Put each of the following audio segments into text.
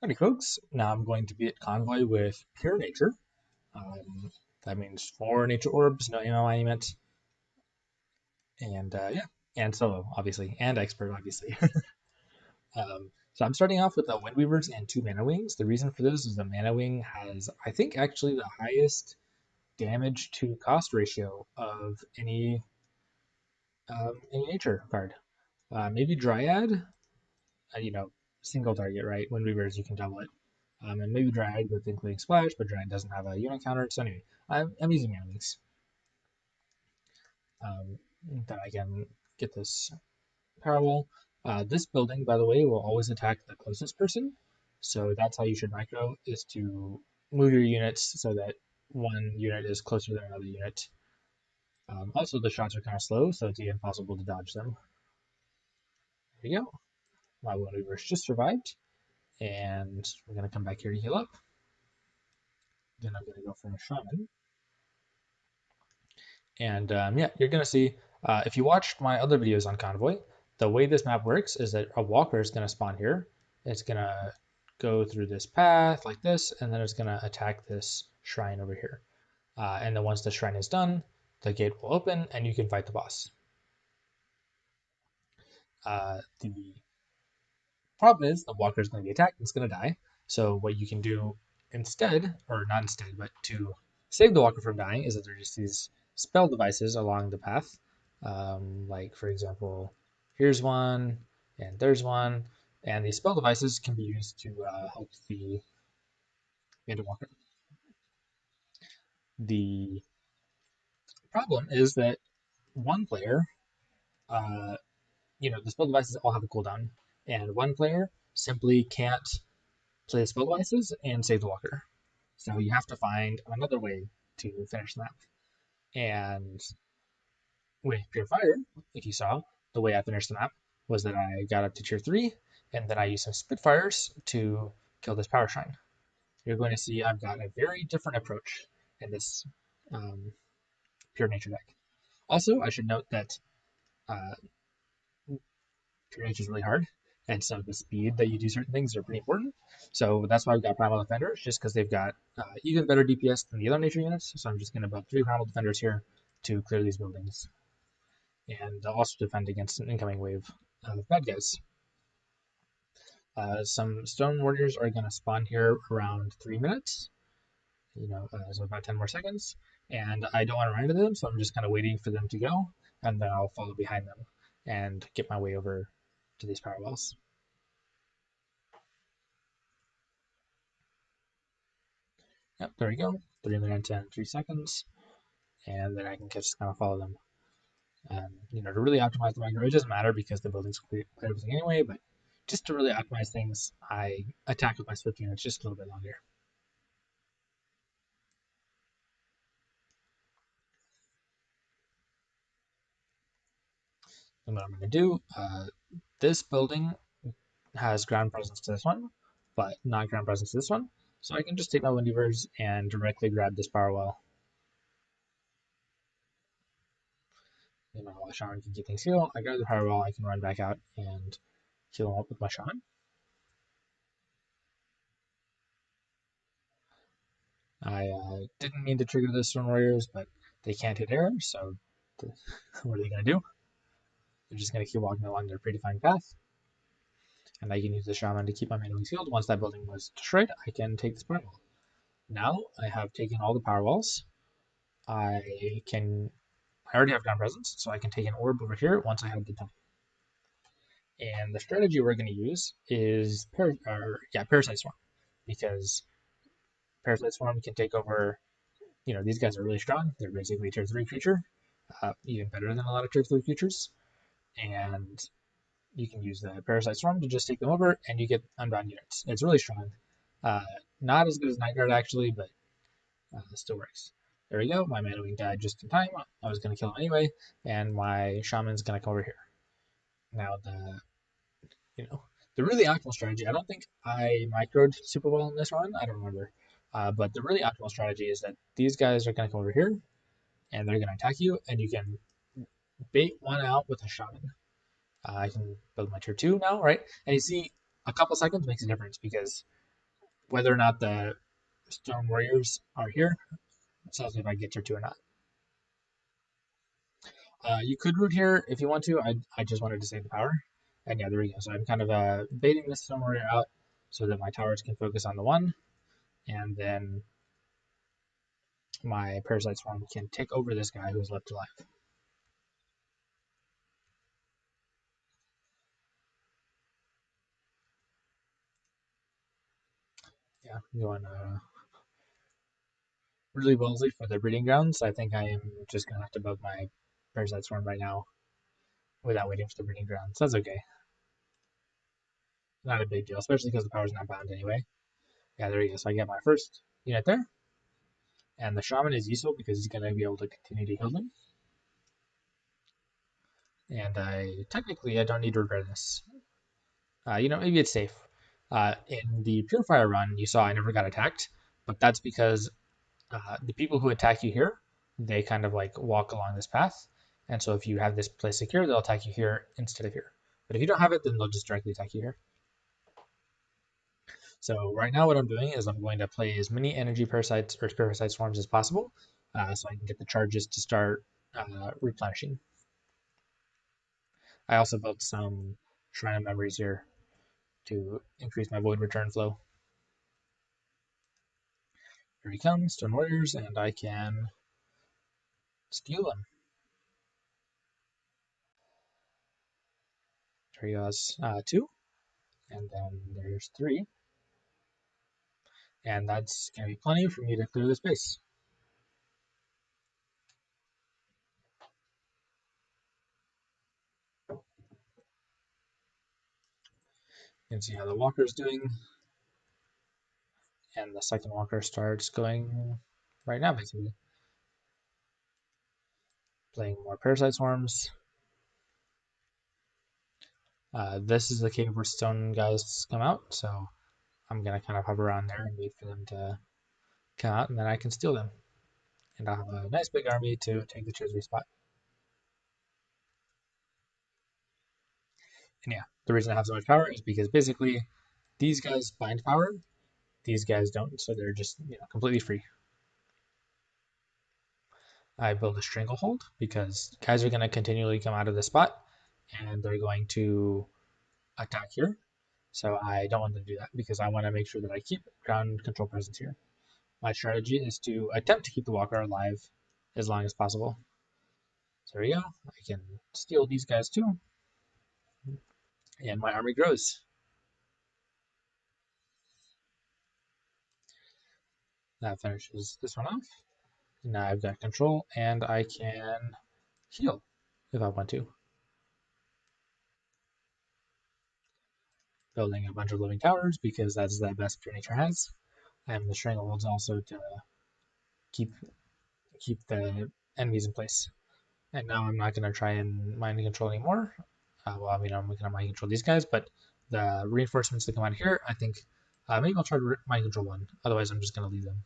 Howdy folks, now I'm going to be at Convoy with Pure Nature. That means 4 nature orbs, no ammo monument, and yeah, and solo, obviously, and expert, obviously. So I'm starting off with the Wind Weavers and 2 Mana Wings. The reason for this is the Mana Wing has, I think, actually the highest damage to cost ratio of any nature card. Maybe Dryad, single target, right? Wind Weavers, you can double it. And maybe Dryad with including Splash, but Dryad doesn't have a unit counter. So anyway, I'm using Mana Wings. Then I can get this power wall. This building, by the way, will always attack the closest person. So that's how you should micro, is to move your units so that one unit is closer than another unit. Also, the shots are kind of slow, so it's impossible to dodge them. There you go. My Wind Weavers just survived, and we're going to come back here to heal up. Then I'm going to go for a Shaman. And yeah, you're going to see, if you watched my other videos on Convoy, the way this map works is that a walker is going to spawn here. It's going to go through this path like this, and then it's going to attack this shrine over here. And then once the shrine is done, the gate will open and you can fight the boss. The problem is the walker is going to be attacked and it's going to die. So what you can do instead, or not instead, but to save the walker from dying, is that there are just these spell devices along the path. Like, for example, here's one, and there's one. And these spell devices can be used to help the bandit walker. The problem is that one player, the spell devices all have a cooldown, and one player simply can't play the spell devices and save the walker. So you have to find another way to finish the map. And with Pure Fire, if you saw, the way I finished the map was that I got up to tier 3, and then I used some Spitfires to kill this Power Shrine. You're going to see I've got a very different approach in this Pure Nature deck. Also, I should note that uh, Pure Nature is really hard, and so the speed that you do certain things are pretty important. So that's why I've got Primal Defenders, just because they've got even better DPS than the other nature units. So I'm just going to build 3 Primal Defenders here to clear these buildings, and also defend against an incoming wave of bad guys. Some Stone Warriors are going to spawn here around 3 minutes, so about 10 more seconds. And I don't want to run into them, so I'm just kind of waiting for them to go, and then I'll follow behind them and get my way over to these power walls. Yep, there we go. 3 minutes and 3 seconds. And then I can just kind of follow them. To really optimize the micro, it doesn't matter because the buildings clear everything anyway, but just to really optimize things, I attack with my Swift units just a little bit longer. And what I'm going to do, this building has ground presence to this one, but not ground presence to this one. So I can just take my Wind Weavers and directly grab this power well. And my Shaman can get things healed. I grab the power well, I can run back out and heal him up with my Shaman. I didn't mean to trigger the Stone Warriors, but they can't hit air, so what are they going to do? They're just going to keep walking along their predefined path. And I can use the Shaman to keep my mana healed. Once that building was destroyed, I can take this power wall. Now I have taken all the power walls. I already have ground presence, so I can take an orb over here once I have the time. And the strategy we're going to use is Parasite Swarm, because Parasite Swarm can take over. These guys are really strong. They're basically a tier 3 creature, even better than a lot of tier 3 creatures. And you can use the Parasite Swarm to just take them over, and you get unbound units. It's really strong. Not as good as Night Guard, actually, but it still works. There we go. My Mana Wing died just in time. I was going to kill him anyway, and my Shaman's going to come over here. Now, the really optimal strategy, I don't think I microed super well in this run. I don't remember. But the really optimal strategy is that these guys are going to come over here, and they're going to attack you, and you can bait one out with a Shaman. I can build my tier 2 now, right? And you see, a couple seconds makes a difference because whether or not the stone warriors are here tells me if I get tier 2 or not. You could root here if you want to. I just wanted to save the power. And yeah, there we go. So I'm kind of baiting this stone warrior out so that my towers can focus on the one. And then my parasite swarm can take over this guy who's left alive. Yeah, going really ballsy for the breeding grounds. I think I am just gonna have to build my parasite swarm right now without waiting for the breeding grounds. That's okay. Not a big deal, especially because the power's not bound anyway. Yeah, there you go. So I get my first unit there. And the shaman is useful because he's gonna be able to continue to heal them. And I don't need to repair this. Maybe it's safe. In the Purifier run, you saw I never got attacked, but that's because the people who attack you here, they kind of like walk along this path. And so if you have this place secure, they'll attack you here instead of here. But if you don't have it, then they'll just directly attack you here. So right now what I'm doing is I'm going to play as many energy parasites or parasite swarms as possible so I can get the charges to start replenishing. I also built some Shrine of Memories here to increase my void return flow. Here he comes, Stone Warriors, and I can steal him. There he goes, 2, and then there's 3. And that's going to be plenty for me to clear the space. You can see how the walker's doing. And the second walker starts going right now, basically. Playing more parasite swarms. This is the cave where stone guys come out, so I'm going to kind of hover around there and wait for them to come out, and then I can steal them. And I'll have a nice big army to take the tier 3 spot. And yeah, the reason I have so much power is because basically these guys bind power, these guys don't, so they're just completely free. I build a stranglehold because guys are going to continually come out of the spot and they're going to attack here. So I don't want them to do that because I want to make sure that I keep ground control presence here. My strategy is to attempt to keep the walker alive as long as possible. So there you go. I can steal these guys too. And my army grows. That finishes this one off. Now I've got control and I can heal if I want to. Building a bunch of living towers because that's the best pure nature has. And the strangleholds also to keep the enemies in place. And now I'm not going to try and mind control anymore. I'm going to mind control these guys, but the reinforcements that come out here, I think maybe I'll try to mind control one. Otherwise, I'm just going to leave them.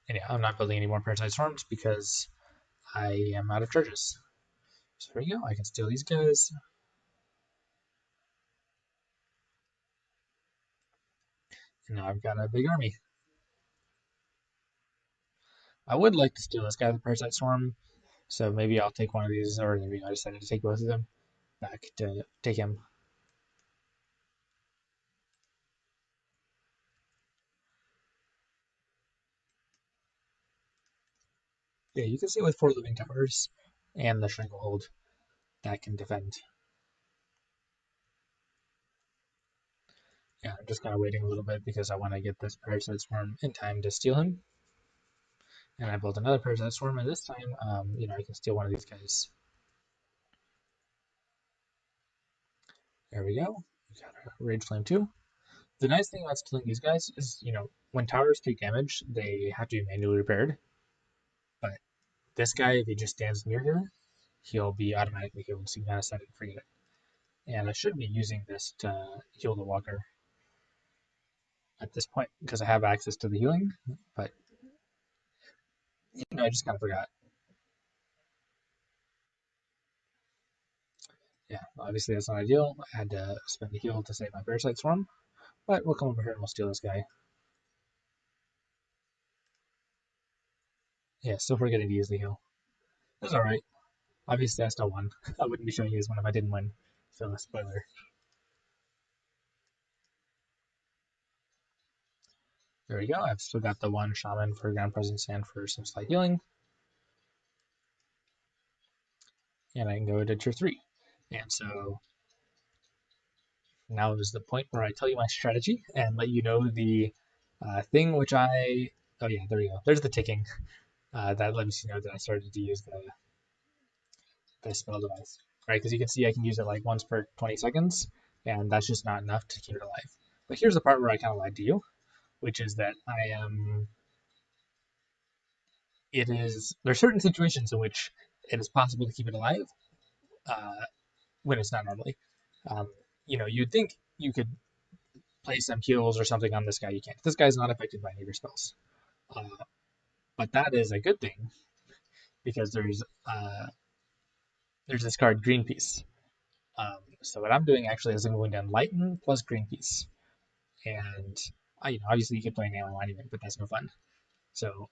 And yeah, I'm not building any more parasite swarms because I am out of charges. So there you go. I can steal these guys. And now I've got a big army. I would like to steal this guy with parasite swarm, so maybe I'll take one of these, or maybe I decided to take both of them back to take him. Yeah, you can see with 4 living towers and the stranglehold that can defend. Yeah, I'm just kind of waiting a little bit because I want to get this parasite swarm in time to steal him. And I built another parasite swarm, and this time, I can steal one of these guys. There we go. We got a Rage Flame 2. The nice thing about stealing these guys is, when towers take damage, they have to be manually repaired. But this guy, if he just stands near here, he'll be automatically healed, so you gotta set it and forget it. And I should be using this to heal the walker at this point because I have access to the healing, but I just kind of forgot. Yeah, Obviously, that's not ideal. I had to spend a heal to save my Parasite Swarm, but we'll come over here and we'll steal this guy. Yeah, still forgetting to use the heal. That's alright. Obviously, I still won. I wouldn't be showing you this one if I didn't win. So, spoiler. There we go. I've still got the one Shaman for Ground Presence and for some slight healing. And I can go to tier 3. And so now is the point where I tell you my strategy and let you know the thing which I. Oh, yeah, there you go. There's the ticking. That lets you know that I started to use the spell device. Right? Because you can see I can use it like once per 20 seconds, and that's just not enough to keep it alive. But here's the part where I kind of lied to you, which is that I am. There are certain situations in which it is possible to keep it alive uh, when it's not normally. Um, you'd think you could play some heals or something on this guy. You can't. This guy's not affected by any of your spells. Uh, but that is a good thing because there's this card Greenpeace. So what I'm doing actually is I'm going to Enlighten plus Greenpeace, and obviously you can play an AOE anyway, but that's no fun. So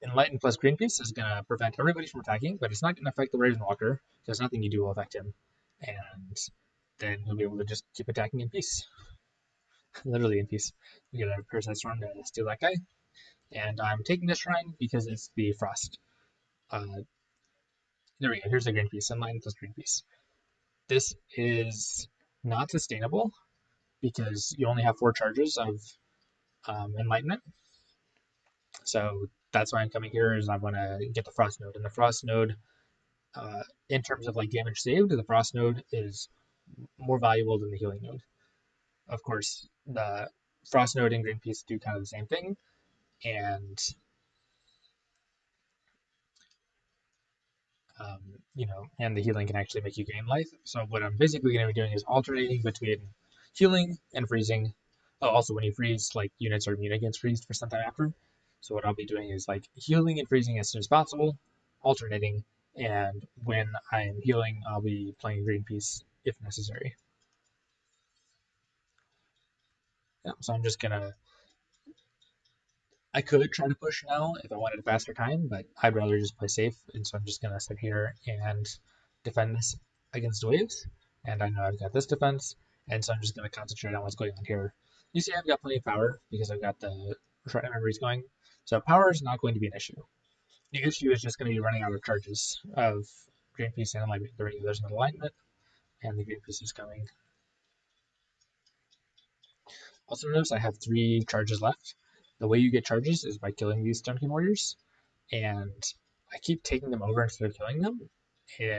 Enlighten plus Greenpeace is going to prevent everybody from attacking, but it's not going to affect the Raven Walker because nothing you do will affect him, and then he'll be able to just keep attacking in peace, literally in peace. We get a Parasite Storm to steal that guy, and I'm taking this shrine because it's the Frost. Uh, there we go. Here's the Greenpeace, Enlighten plus Greenpeace. This is not sustainable because you only have 4 charges of Enlightenment. So that's why I'm coming here is I want to get the Frost node, and the Frost node, in terms of like damage saved, the Frost node is more valuable than the healing node. Of course, the Frost node and Greenpeace do kind of the same thing, and um, and the healing can actually make you gain life. So what I'm basically going to be doing is alternating between healing and freezing. Oh, also when you freeze, like units are immune against freeze for some time after. So what I'll be doing is like healing and freezing as soon as possible, alternating, and when I'm healing, I'll be playing Greenpeace if necessary. Yeah, so I'm just gonna I could try to push now if I wanted a faster time, but I'd rather just play safe, and so I'm just gonna sit here and defend this against waves. And I know I've got this defense, and so I'm just gonna concentrate on what's going on here. You see, I've got plenty of power because I've got the Shrine Memories going, so power is not going to be an issue. The issue is just going to be running out of charges of Greenpeace and alignment. There's an alignment, and the Greenpeace is coming. Also notice I have 3 charges left. The way you get charges is by killing these Stone King Warriors, and I keep taking them over instead of killing them,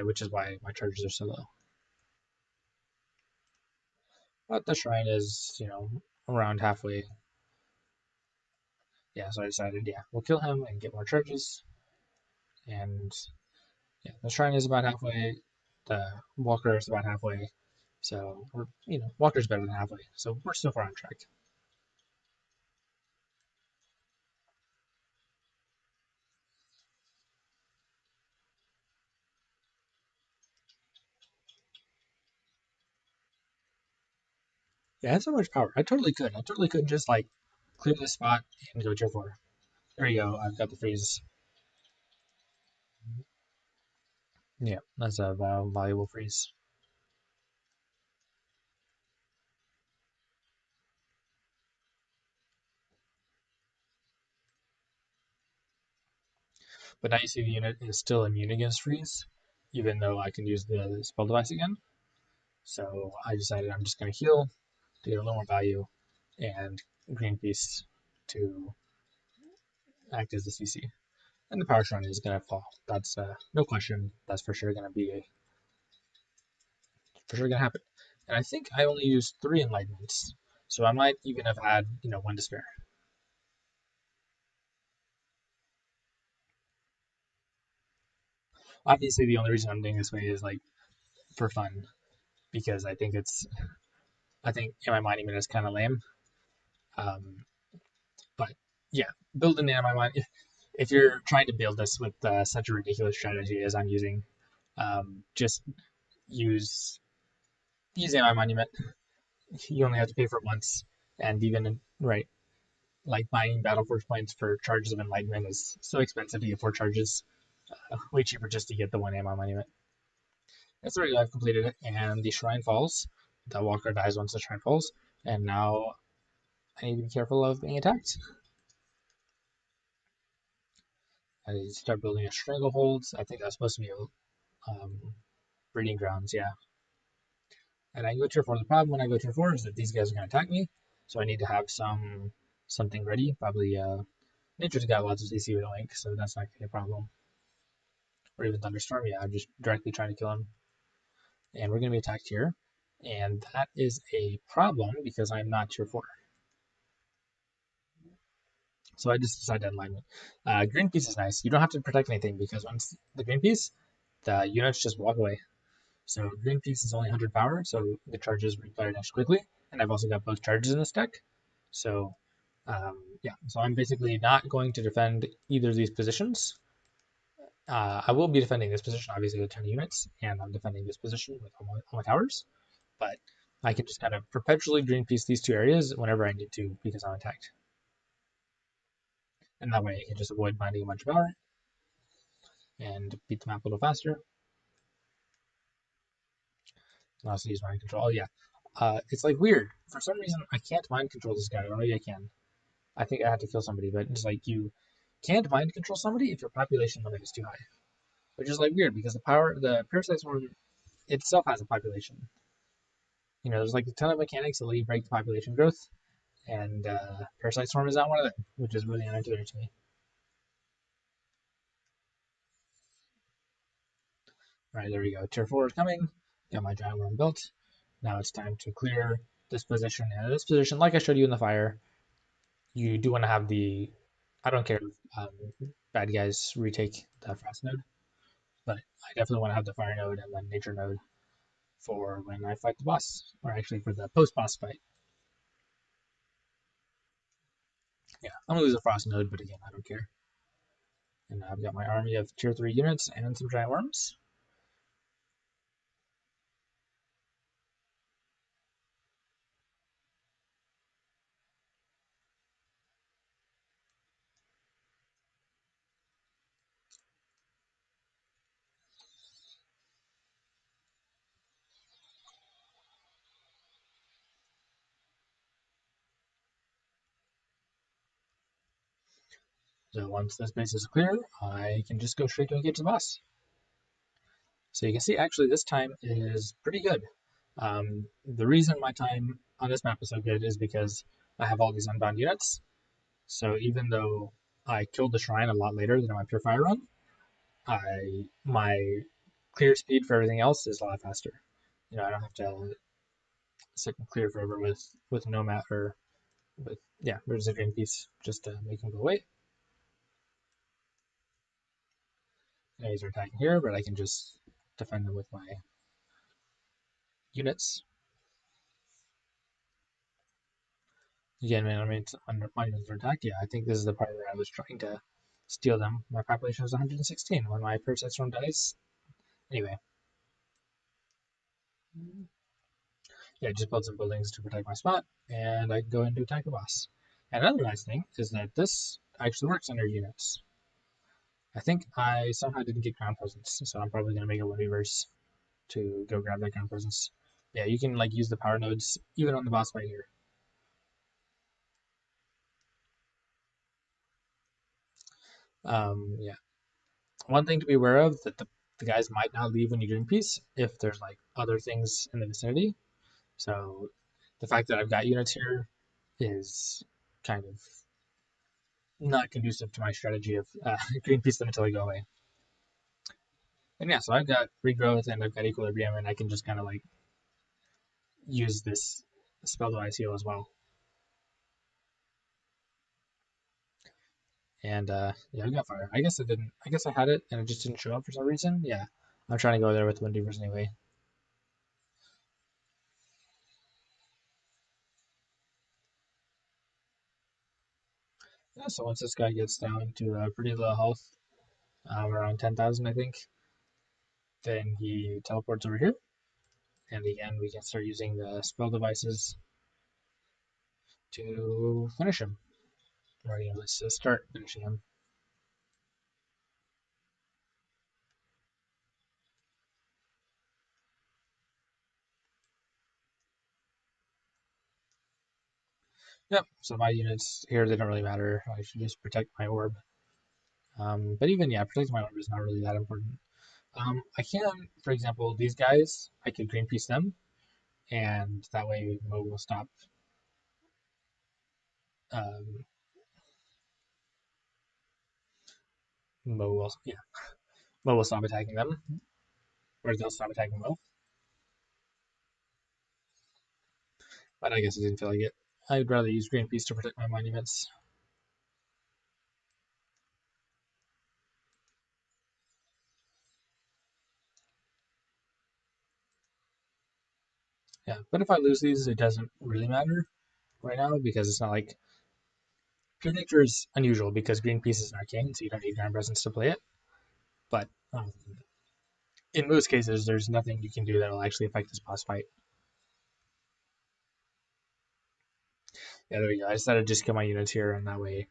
which is why my charges are so low. But the shrine is, around halfway. Yeah, so I decided, yeah, we'll kill him and get more charges. And yeah, the shrine is about halfway. The Walker is about halfway. So Walker's better than halfway. So we're still far on track. Yeah, I have so much power. I totally could. I totally could just like clear this spot and go tier 4. There you go. I've got the freeze. Yeah, that's a valuable freeze. But now you see the unit is still immune against freeze, even though I can use the spell device again. So I decided I'm just going to heal to get a little more value, and Greenpeace to act as the CC. And the power shrine is going to fall. That's no question. That's for sure going to be for sure going to happen. And I think I only used 3 enlightenments, so I might even have had 1 to spare. Obviously, the only reason I'm doing this way is like for fun, because I think in my mind even it's kind of lame. Um, but yeah, building in my mind. If you're trying to build this with such a ridiculous strategy as I'm using, just use my monument. You only have to pay for it once, and even right, like buying BattleForge points for charges of enlightenment is so expensive to get 4 charges. Way cheaper just to get the 1 AMI monument. That's already I've completed it, and the shrine falls. The walker dies once the shrine falls, and now I need to be careful of being attacked. I need to start building a stranglehold. I think that's supposed to be breeding grounds, yeah. And I go tier 4. The problem when I go tier 4 is that these guys are going to attack me, so I need to have something ready. Probably Nature's got lots of CC with Link, so that's not going to be a problem. Or even Thunderstorm, yeah, I'm just directly trying to kill him. And we're going to be attacked here, and that is a problem because I'm not tier 4. So I just decided to alignment. Green piece is nice. You don't have to protect anything because once the green piece, the units just walk away. So green piece is only 100 power, so the charges replenish quickly. And I've also got both charges in this deck. So yeah, so I'm basically not going to defend either of these positions. I will be defending this position, obviously, with 10 units, and I'm defending this position with all my towers. But I can just kind of perpetually green piece these 2 areas whenever I need to because I'm attacked. And that way I can just avoid binding a bunch of power and beat the map a little faster. And also use mind control. Oh yeah, it's like weird. For some reason, I can't mind control this guy, or maybe I can. I think I had to kill somebody, but it's like you can't mind control somebody if your population limit is too high, which is like weird because the parasite swarm itself has a population. You know, there's like a ton of mechanics that let you break the population growth, and parasite swarm is not one of them, which is really unintuitive to me. All right, there we go. Tier 4 is coming. Got my giant worm built. Now it's time to clear this position. And this position, like I showed you in the fire, you do want to have the. I don't care if bad guys retake the frost node, but I definitely want to have the fire node and then nature node for when I fight the boss, or actually for the post boss fight. Yeah, I'm gonna lose the frost node, but again, I don't care. And I've got my army of tier 3 units and some giant worms. So once this base is clear, I can just go straight to engage the boss. So you can see actually this time is pretty good. The reason my time on this map is so good is because I have all these unbound units. So even though I killed the shrine a lot later than my purifier run, my clear speed for everything else is a lot faster. You know, I don't have to sit and clear forever with Nomad or with there's a green piece just to make them go away. Enemies are attacking here, but I can just defend them with my units. Again, man, I mean, my units are attacked. Yeah, I think this is the part where I was trying to steal them. My population was 116 when my parasite storm dies. Anyway, yeah, just build some buildings to protect my spot, and I can go into attack the boss. And another nice thing is that this actually works under units. I think I somehow didn't get ground presence, so I'm probably gonna make a reverse to go grab that ground presence. Yeah, you can like use the power nodes even on the boss fight here. Yeah. One thing to be aware of that the guys might not leave when you green piece if there's like other things in the vicinity. So the fact that I've got units here is kind of not conducive to my strategy of green piece them until they go away. And yeah, so I've got regrowth and I've got equilibrium, and I can just kind of like use this spell device heal as well. And yeah, I got fire. I guess I didn't. I guess I had it and it just didn't show up for some reason. Yeah, I'm trying to go there with Wind Reavers anyway. Yeah, so once this guy gets down to a pretty low health, around 10,000, I think, then he teleports over here. And again, we can start using the spell devices to finish him. Or, let's just start finishing him. Yep, so my units here, they don't really matter. I should just protect my orb. But even, yeah, protecting my orb is not really that important. I can, for example, these guys, I could green piece them, and that way Mo will stop. Um, yeah, Mo will stop attacking them, or they'll stop attacking Mo. But I guess I didn't feel like it. I'd rather use green piece to protect my monuments. Yeah, but if I lose these, it doesn't really matter right now because it's not like pure nature is unusual because green piece is an arcane, so you don't need Grand Presence to play it. But in most cases, there's nothing you can do that will actually affect this boss fight. Yeah, there we go. I decided to just kill my units here, and that way,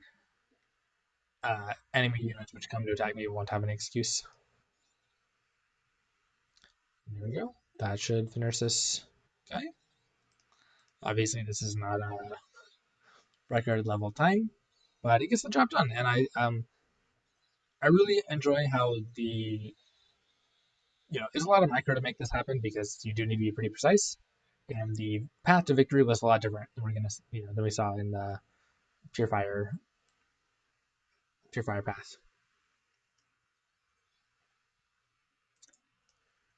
enemy units which come to attack me won't have an excuse. There we go. That should finish this guy. Obviously, this is not a record level time, but it gets the job done. And I really enjoy how there's a lot of micro to make this happen because you do need to be pretty precise. And the path to victory was a lot different than than we saw in the Purifier path.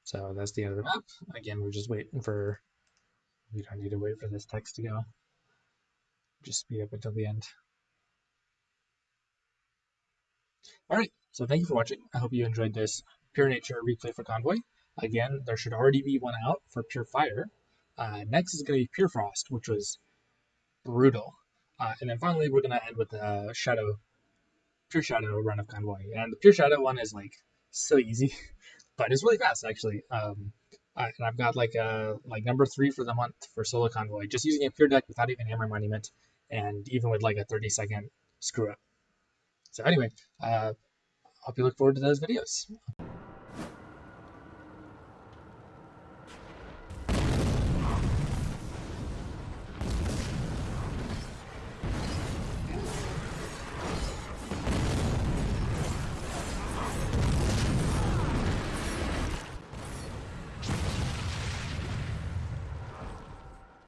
So that's the end of the map. Again, we're just waiting for. We don't need to wait for this text to go. Just speed up until the end. All right. So thank you for watching. I hope you enjoyed this Pure Nature replay for Convoy. Again, there should already be one out for Pure Fire. Next is going to be Pure Frost, which was brutal. And then finally, we're going to end with the Pure Shadow run of Convoy. And the Pure Shadow one is like so easy, but it's really fast actually. And I've got like number 3 for the month for solo Convoy, just using a pure deck without even Hammer Monument, and even with like a 30-second screw up. So anyway, hope you look forward to those videos.